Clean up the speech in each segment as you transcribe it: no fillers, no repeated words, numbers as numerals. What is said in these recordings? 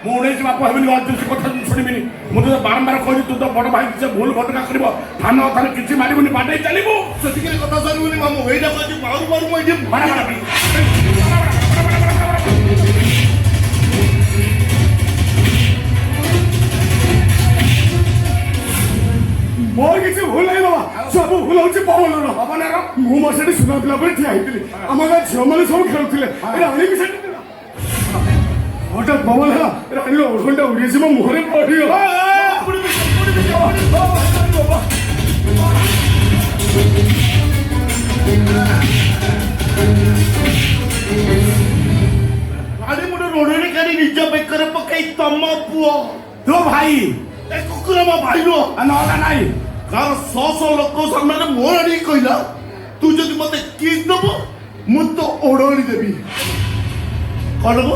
ମୁଁ 19 ବାପ ହେବିନି 38 କଥା ଶୁଣିବିନି। ମୁଁ ତ ବାରମ୍ବାର କହିଲି ତୁ ତ ବଡ଼ ଭାଇ ସେ ଭୁଲ ଘଟଣା କରିବ ଥାନ ଅଥାରେ କିଛି ମାରିବୁନି ବାଟେଇ ଚାଲିବୁ। ସେତିକି କଥା ସାରିବୁନି ମାମୁଁ ଏଇଟା କହିଛି ମାରୁ ମାରୁ ମୁଁ ଏଠି ମୋର କିଛି ଭୁଲ ନାହିଁ ବାବା ସବୁ ଭୁଲ ହଉଛି ପବନର। ମୁଁ ମୋ ସେଠି ସୁନା ପିଲା ପରେ ଠିଆ ହେଇଥିଲି ଆମ ଗାଁ ଝିଅମାନେ ସବୁ ଖେଳୁଥିଲେ ରାଣୀ ବି ସେଠି ଥିଲା। ହଠାତ୍ ପବନ ହେଲା ରାଣୀର ଓଢ଼ଣଟା ଉଡ଼ିଛି ମୋ ମୁହଁରେ ପଡ଼ିଗଲା। ରାଣୀ ମୁଣ୍ଡ ରୋଡ଼ରେ କାଲି ନିଜ ବେକରେ ପକାଇ ତମ ପୁଅ ତୋ ଭାଇ ଏ କୁକୁର ମୋ ଭାଇ ନୁହଁ ନହେଲା ନାଇଁ କାରଣ 100 ଲୋକ ସାମ୍ନାରେ ମୋ ରାଣୀ କହିଲା ତୁ ଯଦି ମତେ କିସ୍ ଦବ ମୁଁ ତ ଓଢ଼ଣି ଦେବି। କଣ ଦବ?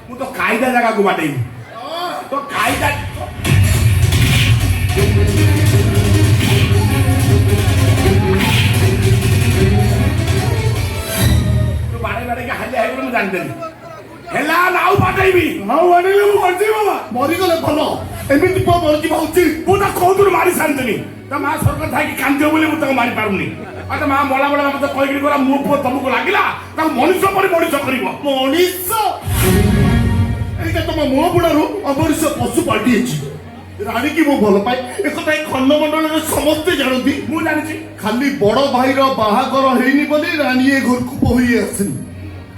ମୁଁ ତ କାଇଦା ଜାଗାକୁ ବାଟେଇବି ତ କାଇଦା ବାଡ଼େଇ ବାଡ଼େଇକି ହାଲିଆ ହେଇଗଲେ ମୁଁ ଜାଣିଦେଲି ହେଲା ନା ଆଉ ବାଟେଇବି ଆଉ ଆଣିଲେ ମୁଁ ମରିଯିବି ବାବା। ମରିଗଲେ ଭଲ ଏମିତି ପୁଅ ମରିଯିବା ଉଚିତ। ମୁଁ ତ କହୁଥିଲୁ ମାରି ସାରିଥିଲି ତା ମା ସରକାର ଥାଇକି କାନ୍ଦିବ ବୋଲି ମୁଁ ତାକୁ ମାରି ପାରୁନି। ଆଉ ତା ମା ମଲା ବେଳେ ମତେ କହିକି ଗଲା ମୋ ପୁଅ ତମକୁ ଲାଗିଲା ତାକୁ ମଣିଷ ପରି ମଣିଷ କରିବ। ମଣିଷ ଏଇଟା ତମ ମୁହଁ ବୁଣାରୁ ଅମଣିଷ ପଶୁ ପାଲଟିଯାଇଛି। ରାଣୀ କି ମୁଁ ଭଲ ପାଏ ଏକଥା ଏ ଖଣ୍ଡମଣ୍ଡଳରେ ସମସ୍ତେ ଜାଣନ୍ତି। ମୁଁ ଜାଣିଛି ଖାଲି ବଡ ଭାଇର ବାହାଘର ହେଇନି ବୋଲି ରାଣୀ ଏ ଘରକୁ ବୋହି ଆସିନି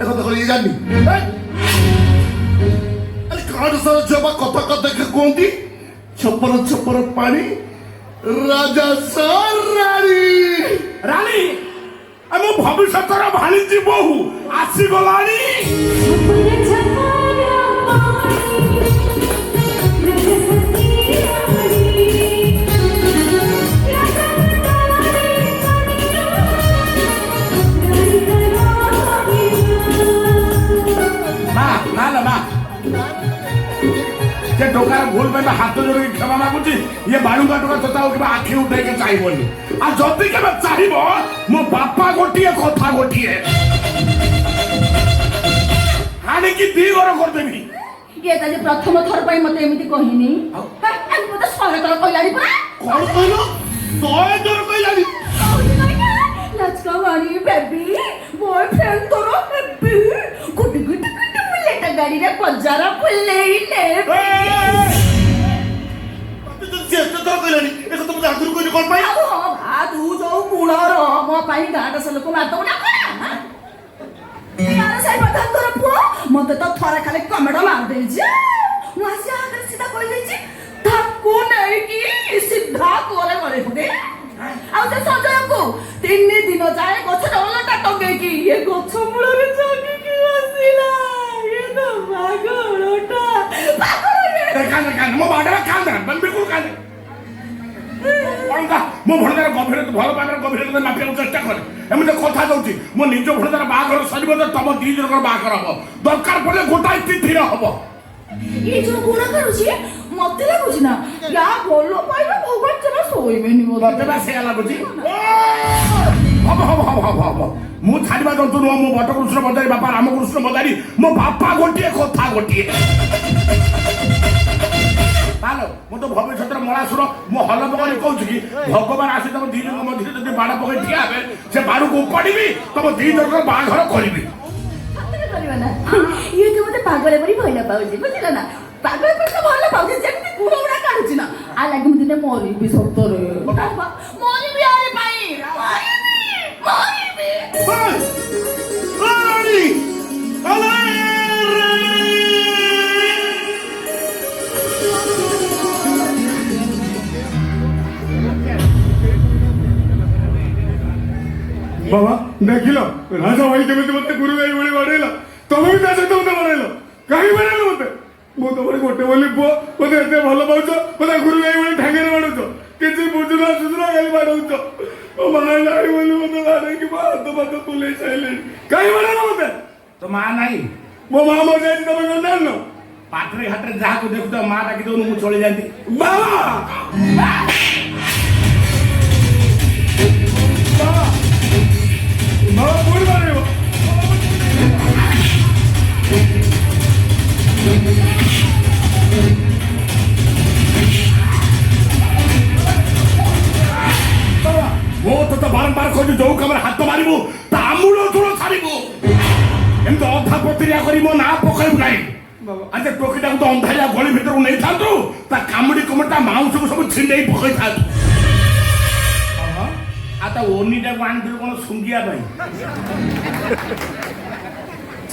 ଏକଥା କଲି ଜାଣିନି। ଆରେ କାଠ ସାର ଝିଅ ବା କଥା କଥା କୁହନ୍ତି ଛପର ଛପର ପାଣି ରାଜା ରାଣୀ ରାଣୀ ଆମ ଭବିଷ୍ୟତର ଭାଣିଜୀ ବୋହୁ ଆସିଗଲାଣି। ସେ ଟୋକାର ଭୁଲ ପାଇଁ ହାତ ଯୋଡ଼ିକି କ୍ଷମା ମାଗୁଛି। ଇଏ ବାଳୁଙ୍ଗା ଟୋକା ତୋତେ ଆଉ କେବେ ଆଖି ଉଠେଇକି ଚାହିଁବନି। ଆଉ ଯଦି କେବେ ଚାହିଁବ ମୋ ବାପା ଗୋଟିଏ କଥା ଗୋଟିଏ ଆଣିକି 2 ଘର କରିଦେବି। ଇଏ ତାହେଲେ ପ୍ରଥମ ଥର ପାଇଁ ମତେ ଏମିତି କହିନି ମତେ 100 ଥର କହିଲାଣି ପରା। କଣ କହିଲ 100 ଥର କହିଲାଣି? Let's go honey baby boyfriend ତୋର ହେବି ଗୁଟି ଗୁଟି ଗୁଟି ବୁଲେଟ ଗାଡ଼ିରେ ବଜାର ବୁଲେଇଲେ। ତୁ ମତେ ଆଗରୁ କହିଲି କଣ ପାଇଁ? ତୁ ଯୋଉ ମୂଳର ମୋ ପାଇଁ ଗାଁଟା ସେ ଲୋକ ମାରିଦବୁ ନା ତୋର ପୁଅ ମତେ ତ ଥରେ ଖାଲି କମେଡ ମାରିଦେଇଛି। ମୁଁ ଆସି ଆଗରେ ସିଧା କହିଦେଇଛି ତାକୁ ନେଇକି ସିଧା କୁଅରେ ଗଳେଇ ପକେଇ। ଆଉ ସେ ସଞ୍ଜୟକୁ 3 ଦିନ ଯାଏ ଗଛରେ ଅଲଟା ଟଙ୍ଗେଇକି ଏ ଗଛ ମୂଳରେ ଜଗିକି ବସିଲା। ଏ ତ ପାଗଳଟା ମୋ ବାଡ଼ରେ କାନ୍ଦେ ବିଲକୁଲ କାନ୍ଦେ। ମୋ ଭଣଜାର ଗଭୀର ଭଲ ପାଇବାର ଗଭୀରତା ମାପିବାକୁ ଚେଷ୍ଟା କରେ। ଏମିତି କଥା ଦଉଛି ମୋ ନିଜ ଭଣଜାର ବାହାଘର ସରିବ ତ ତମ 2 ଜଣଙ୍କର ବାହାଘର ହବ। ଦରକାର ପଡ଼ିଲେ ଗୋଟାଏ ତିଥିରେ ହବ। ଏ ଯୋଉ ଗୁଣ କରୁଛି ମତେ ଲାଗୁଛି ନା ୟା ଭଲ ପାଇବା ଭଗବାନ ଜମା ଶୋଇବେନି। ମତେ ବା ସେଇଆ ଲାଗୁଛି। ହବ ହବ ହବ ହବ ହବ ମୁଁ ଛାଡ଼ିବା ଜନ୍ତୁ ନୁହଁ। ମୋ ବଟକୃଷ୍ଣ ବଜାରୀ ବାପା ରାମକୃଷ୍ଣ ବଜାରୀ ମୋ ବାପା ଗୋଟିଏ କଥା ଗୋଟିଏ। ତାହେଲେ ମୁଁ ତ ଭବିଷ୍ୟତର ମଳାସୁର ମୁଁ ହଲ ପକାଇ କହୁଛି କି ଭଗବାନ ଆସି ତମ 2 ଜଣଙ୍କ ମଝିରେ ଯଦି ବାଡ଼ ପକାଇ ଠିଆ ହେବେ ସେ ବାଡ଼କୁ ଉପାଡ଼ିବି ତମ 2 ଜଣଙ୍କର ବାହାଘର କରିବି। ଇଏ ତ ମତେ ପାଗଳ ପରି ଭଲ ପାଉଛି ବୁଝିଲ ନା। ପାଗଳ ପରି ତ ଭଲ ପାଉଛି ଯେମିତି ଗୁଣ ଗୁଡା କାଢୁଛି ନା ଆ ଲାଗି ମୁଁ ଦିନେ ମରିବି ସତରେ ମରିବି ଆରେ ପାଇଁ ମରିବି। ବାବା ଦେଖିଲ ରାଜା ଭାଇ କେମିତି ମତେ ଗୁରୁ ଗାଈ ଭଳି ବାଡେଇଲା। ତମେ ବି ତା ସହିତ ମତେ ବାଡେଇଲ। କାହିଁକି ବାଡେଇଲ ମତେ? ମୁଁ ତମର ଗୋଟେ ବୋଲି ପୁଅ ମତେ ଏତେ ଭଲ ପାଉଛ ମତେ ଗୁରୁ ଗାଈ ଭଳି ଠାଙ୍ଗରେ ବାଡୁଛ। କିଛି ବୁଝୁନା ସୁଝୁନା ଖାଲି ବାଡଉଛ। ମୋ ମା ନାହିଁ ବୋଲି ମତେ ବାଡେଇକି ମୋ ହାତ ଫାତ ବୁଲେଇ ସାଇଲେଣି। କାହିଁକି ବାଡେଇଲ ମତେ? ତ ମା ନାହିଁ ମୋ ମା ମରିଯାଇଛି ତମେ କଣ ଜାଣିନ? ପାଟରେ ଘାଟରେ ଯାହାକୁ ଦେଖୁଛ ମା ଡାକି ଦଉନୁ ମୁଁ ଚଳି ଯାଆନ୍ତି। ବାବା ଯୋଉ କାମରେ ହାତ ମାରିବୁ ତା ମୂଳ ଚୂଳ ଛାଡ଼ିବୁ। ଏମିତି ଅଧା ପତିରିଆ କରି ମୋ ନାଁ ପକାଇବୁ ନାହିଁ। ଆଜି ଟୋକିଟାକୁ ତ ଅନ୍ଧାରିଆ ଗଳି ଭିତରକୁ ନେଇଥାନ୍ତୁ, ତା କାମୁଡ଼ି କୁମୁଡ଼ି ତା ମାଉସକୁ ସବୁ ଛିଣ୍ଡେଇ ପକେଇଥାନ୍ତୁ। ଆଉ ତା ଓନିଟାକୁ ଆଣିଥିଲୁ କଣ ଶୁଙ୍ଘିବା ପାଇଁ?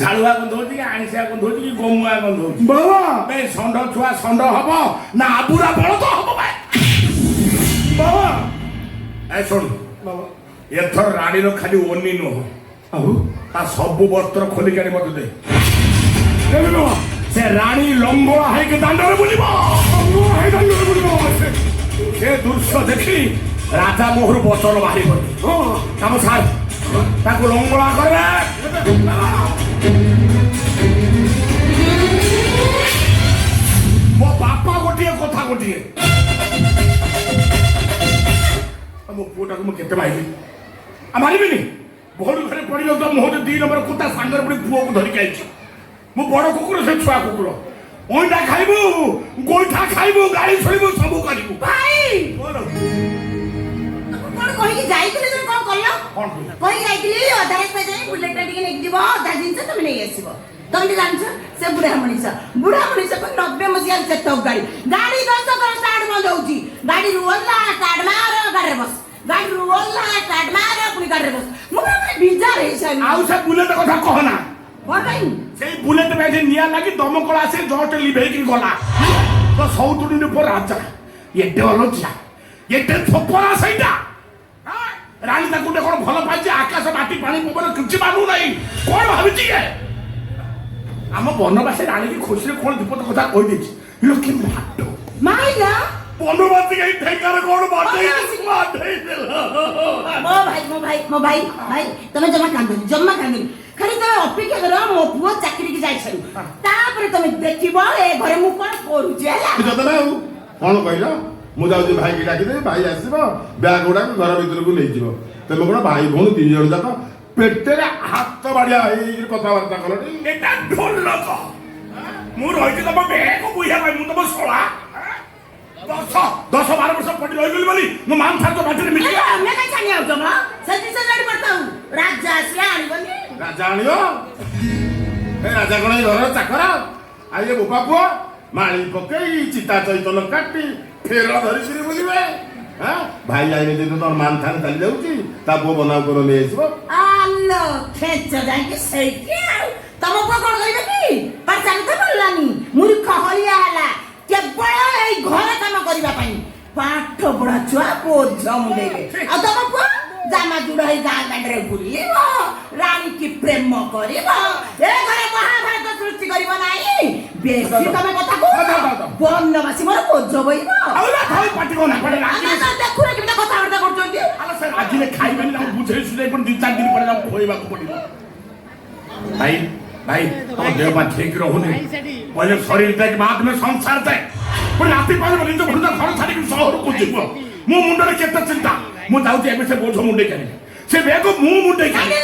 ଝାଳୁଆ ଗନ୍ଧ ହଉଛି କି ଆଣିସିଆ ଗନ୍ଧ ହଉଛି କି ଗମୁଆ ଗନ୍ଧ ହଉଛି? ବାବା ବେ ଷଣ୍ଢ ଛୁଆ ଷଣ୍ଢ ହବ ନା ଆବୁରା ବଳଦ ହବ ବେ? ବାବା ଏ ଶୁଣ ବାବା ଏଥର ରାଣୀର ଖାଲି ଓନି ନୁହଁ, ଆଉ ତା ସବୁ ବସ୍ତ୍ର ଖୋଲିକି ଆଣି ମତେ ଦେ। ଦେବି ବାବା ସେ ରାଣୀ ଲଙ୍ଗଳା ହେଇକି ଦାଣ୍ଡରେ ବୁଲିବ। ସେ ଦୃଶ୍ୟ ଦେଖି ରାଜା ମୋହରୁ ବଚନ ବାହାରିବ। କାମ ସାର୍ ତାକୁ ଲଙ୍ଗଳା କରିବେ। ମୋ ବାପା ଗୋଟିଏ କଥା ଗୋଟିଏ, ମୋ ପୁଅଟାକୁ ମୁଁ କେତେ ମାରିବି? ମାରିବିନି? ଭଉଣୀ ଘରେ ପଡ଼ିଯାଉଥିବା ମୁହଁରେ 2 ନମ୍ବର କୁତା ସାଙ୍ଗରେ ପୁଣି ପୁଅକୁ ଧରିକି ଆଇଛି। ମୁଁ ବଡ଼ କୁକୁର, ସେ ଛୁଆ କୁକୁର। ଅଇଁଠା ଖାଇବୁ, ଗୋଇଠା ଖାଇବୁ, ଗାଳି ଶୁଣିବୁ, ସବୁ କରିବୁ। ଭାଇ କଣ କଣ କହିକି ଯାଇଥିଲେ ତମେ କଣ କଲ? କଣ କହିଲା? କହିକି ଯାଇଥିଲି ଅଧା ରାସ୍ତା ଯାଇ ବୁଲେଟଟା ଟିକେ ନେଇକି ଯିବ, ଅଧା ଜିନିଷ ତମେ ନେଇ ଆସିବ। ତମେ ବି ଜାଣିଛ ସେ ବୁଢା ମଣିଷ 90 ମସିହାରେ ଚେତକ ଗାଡି 10 କର ଷ୍ଟାର୍ଟ ବନ୍ଦ ହଉଛି। ଗାଡି ରୁଅଲା ଷ୍ଟାର୍ଟ ମାର, ଗାଡିରେ ବସ, ଗାଡି ରୁଅଲା ଷ୍ଟାର୍ଟ ମାର, ପୁଣି ଗାଡିରେ ବସ। ମୁଁ ମାନେ ବିଜାର ହେଇସାରି। ଆଉ ସେ ବୁଲେଟ କଥା କହନା। କଣ ପାଇଁ? ସେଇ ବୁଲେଟ ବ୍ୟାଗରେ ନିଆଁ ଲାଗି ଦମକଳ ଆସି ଜଷ୍ଟ ଲିଭେଇକି ଗଲା। ତ ସଉତୁଣୀ ରୂପ ରାଜା ଏତେ ଅଲଜ୍ୟା, ଏତେ ଥୋପରା ସେଇଟା। ରାଣୀ ତାକୁ ଗୋଟେ କଣ ଭଲ ପାଇଛି, ଆକାଶ ମାଟି ପାଣି ପବନ କିଛି ମାନୁ ନାହିଁ। କଣ ଭାବିଛି ଇଏ? ଆମ ବନବାସୀ ରାଣୀକି ଖୁସିରେ କଣ ବିପଦ କଥା କହିଦେଇଛି। ଲୋକେ ମାଟ ମାଇଲା ବନବାସୀ ଏଇ ଠେକାରେ କଣ ବାଟେଇ ମୋ ଭାଇ ତମେ ଜମା କାନ୍ଦୁନି। ଖାଲି ତମେ ଅପେକ୍ଷା କର, ମୋ ପୁଅ ଚାକିରିକି ଯାଇସାରୁ, ତାପରେ ତମେ ଦେଖିବ ଏ ଘରେ ମୁଁ କଣ କରୁଛି ହେଲା। କଣ କହିଲ? ମୁଁ ଯାଉଛି ଭାଇକି ଡାକିଦେବି, ଭାଇ ଆସିବ, ବ୍ୟାଗ ଗୁଡାକ ଘର ଭିତରକୁ ନେଇଯିବ। ତମେ କଣ ଭାଇ ଭଉଣୀ 3 ଜଣ ଯାକ ପେଟରେ ହାତ ବାଡିଆ ହେଇକି କଥାବାର୍ତ୍ତା କଲନି? ଏଟା ଢୋଲକ। ମୁଁ ରହିଛି ତମ ବେକୁ ବୁଝିବା ପାଇଁ, ମୁଁ ତମ ଶଳା 10-12 ବର୍ଷ ପଟି ରହିଗଲି ବୋଲି ମୋ ମାମ ସାର୍ ପାଟିରେ ମିଶିଲା। ଆମେ କାଇଁ ଛାଣି ଆଉଛ ମ? ସେ ଜିନିଷ ଜାଣି ପଡତାଉ ରାଜା ଆସିଲେ ଆଣିବନି। ରାଜା ଆଣିବ? ଏ ରାଜା କଣ ଏଇ ଘରର ଚାକର? ଆଉ ଇଏ ବୋପା ପୁଅ ମାଳି ପକେଇ ଚିତା ଚୈତନ କାଟି ଫେର ଧରିକିରି ବୁଲିବେ। ଭାଇ ଯାଇନି ଯେହେତୁ ତମ ମାନ ଥାନ ଚାଲି ଯାଉଛି, ତା ପୁଅ ବନାଉ କର ନେଇ ଆସିବ। ଆଲୋ ଖେଚ ଯାଇକି ସେଇଠି ଆଉ ତମ ପୁଅ କଣ କରିବେ କି? ପାଠ ତ ପଢିଲାନି, ମୂର୍ଖ ହଳିଆ ହେଲା, କେବଳ ଏଇ ଘର କାମ କରିବା ପାଇଁ। ପାଠ ପଢା ଛୁଆ ବୋଝ ମୁଣ୍ଡେଇବେ। ଆଉ ତମ ପୁଅ ଜାମା ଜୁଡ ହେଇ ଗାଁ ଦାଣ୍ଡରେ ବୁଲିବ, ରାଣୀ କି ପ୍ରେମ କରିବ, ଏ ଘରେ ମହାଭାରତ ସୃଷ୍ଟି କରିବ ନାହିଁ। ବେଶୀ ତମେ କଥା କହୁଛ, ବନବାସୀ ମୋର ବୋଝ ବହିବ। ଦେଖୁନ କେମିତି କଥାବାର୍ତ୍ତା କରୁଛନ୍ତି? ଆଜିରେ ଖାଇବେନି, ତାଙ୍କୁ ବୁଝେଇ ସୁଝେଇ ପୁଣି 2-4 ଦିନ ପରେ ତାଙ୍କୁ ଖୋଇବାକୁ ପଡିବ। ଭାଇ ଭାଇ ତମ ଦେହ ପା ଠିକ ରହୁନି। ପहिले ଶରୀର ଥାଏ ବାଦ ମେ ସଂସାର ଥାଏ। ପୁଣି ରାତି ପାଇବ ନିଜ ଘର ଛାଡ଼ିକି ସହରକୁ ଯିବ। ମୋ ମୁଣ୍ଡରେ କେତେ ଚିନ୍ତା। ମୁଁ ଯାଉଛି ଏବେ ସେ ବୋଝ ମୁଣ୍ଡେଇ କାଢିବି, ସେ ବେଗ ମୁଁ ମୁଣ୍ଡେଇ କାଢିବି।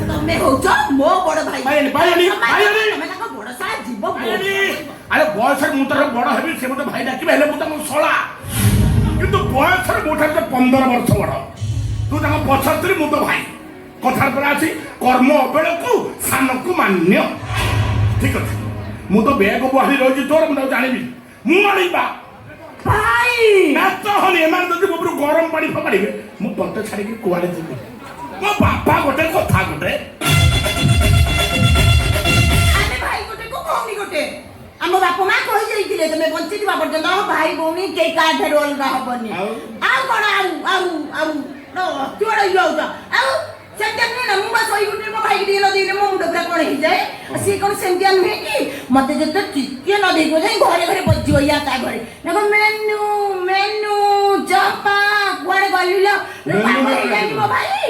ତମେ ହଉଛ ମୋ ବଡ ଭାଇ। ତମେ ତାଙ୍କ ବଡ ସାରା ଯିବ। ଆରେ ବୟସରେ ମୁଁ ତାର ବଡ ହେବି, ସେ ମତେ ଭାଇ ଡାକିବେ, ହେଲେ ମୁଁ ତାଙ୍କୁ ଶଳା। କିନ୍ତୁ ବୟସରେ ମୋ ଠାରୁ 15 ବର୍ଷ ବଡ। ତୁ ତାଙ୍କ ପଛରେ ମୁଁ ତ ଭାଇ। କଥାର ପରେ ଅଛି କର୍ମ ଅବେଳକୁ ସାନକୁ ମାନ୍ୟ। ଠିକ ଅଛି, ମୁଁ ତ ବେଗ ବୁହାରି ରହିଛି ତୋର, ମୁଁ ତାକୁ ଜାଣିବି, ମୁଁ ଆଣିବା ଭାଇ। ନାଚ ହନି ଏମାନେ ଯଦି ମୋ ଉପରୁ ଗରମ ପାଣି ଫୋପାଡ଼ିବେ, ମୁଁ ତତେ ଛାଡ଼ିକି କୁଆଡେ ଯିବି? ମୋ ବାପା ଗୋଟେ କଥା ଗୋଟେ। ଆମେ ଭାଇ ଗୋଟେ କୁ ଭଉଣୀ ଗୋଟେ। ଆମ ବାପା ମା କହି ଯାଇଥିଲେ ତମେ ବଞ୍ଚିଥିବା ପର୍ଯ୍ୟନ୍ତ ଭାଇ ଭଉଣୀ କେହି କାହା ଠାରୁ ଅଲଗା ହବନି। ଆଉ କଣ ଅତି ବଡ ହେଇଯାଉଛ। ଆଉ ସେମିତିଆ ନୁହେଁ ନା, ମୁଁ ବା ଶୋଇ ଉଠିଲେ ମୋ ଭାଇକି ଟିକେ ନ ଦେଇଲେ ମୋ ମୁଣ୍ଡ ପୁରା କଣ ହେଇଯାଏ। ସିଏ କଣ ସେମିତିଆ ନୁହେଁ କି? ମତେ ଯେତେ ଟିକେ ନ ଦେଇଥିବ ଯାଇ ଘରେ ଘରେ ବଜିବ ୟା ତା ଘରେ। ଦେଖ ମେନୁ ମେନୁ ଚପା କୁଆଡେ ଗଲିଲ ମୋ ଭାଇ।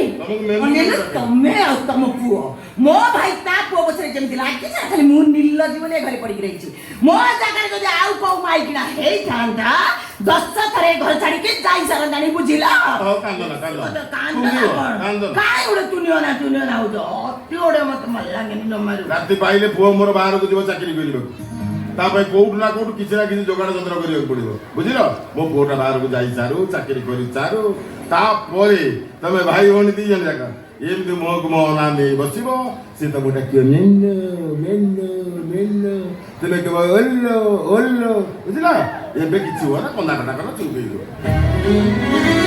ତମେ ଆଉ ତମ ପୁଅ, ମୋ ଭାଇ ତା ପୁଅ ପଛରେ ଯେମିତି ଲାଗିଛି, ଖାଲି ମୁଁ ନିର୍ଲଜ୍ଜ ବୋଲି ଘରେ ପଡିକି ରହିଛି। ମୋ ଜାଗାରେ ଯଦି ଆଉ କୋଉ ମାଇକିନା ହେଇଥାନ୍ତା 10 ଥର ଘର ଛାଡିକି ଯାଇ ସାରନ୍ତାଣି। ବୁଝିଲ? କାଇଁ ଗୋଟେ ତୁନିଅନା ହଉଛ? ଅତି ଗୋଟେ ମତେ ଭଲ ଲାଗେନି ଜମାରୁ। ରାତି ପାଇଲେ ପୁଅ ମୋର ବାହାରକୁ ଯିବ ଚାକିରି କରିବାକୁ। ତା ପାଇଁ କୋଉଠୁ ନା କୋଉଠୁ କିଛି ନା କିଛି ଯୋଗାଡ଼ ଯନ୍ତ୍ର କରିବାକୁ ପଡ଼ିବ ବୁଝିଲ ମୋ ପୁଅଟା ବାହାରକୁ ଯାଇ ସାରୁ ଚାକିରି କରି ସାରୁ ତାପରେ ତମେ ଭାଇ ଭଉଣୀ 2 ଜଣ ଯାକ ଏମିତି ମୁହଁକୁ ମୁହଁ ଅନାଇ ବସିବ ସେ ତମକୁ ଡାକିବ ନେଲ ତୁମେ କେବ ଓଲ ବୁଝିଲ ଏବେ କିଛି ହୁଅ ନା କନ୍ଦା କଟା କର ଚୁପ୍ ହେଇଯିବ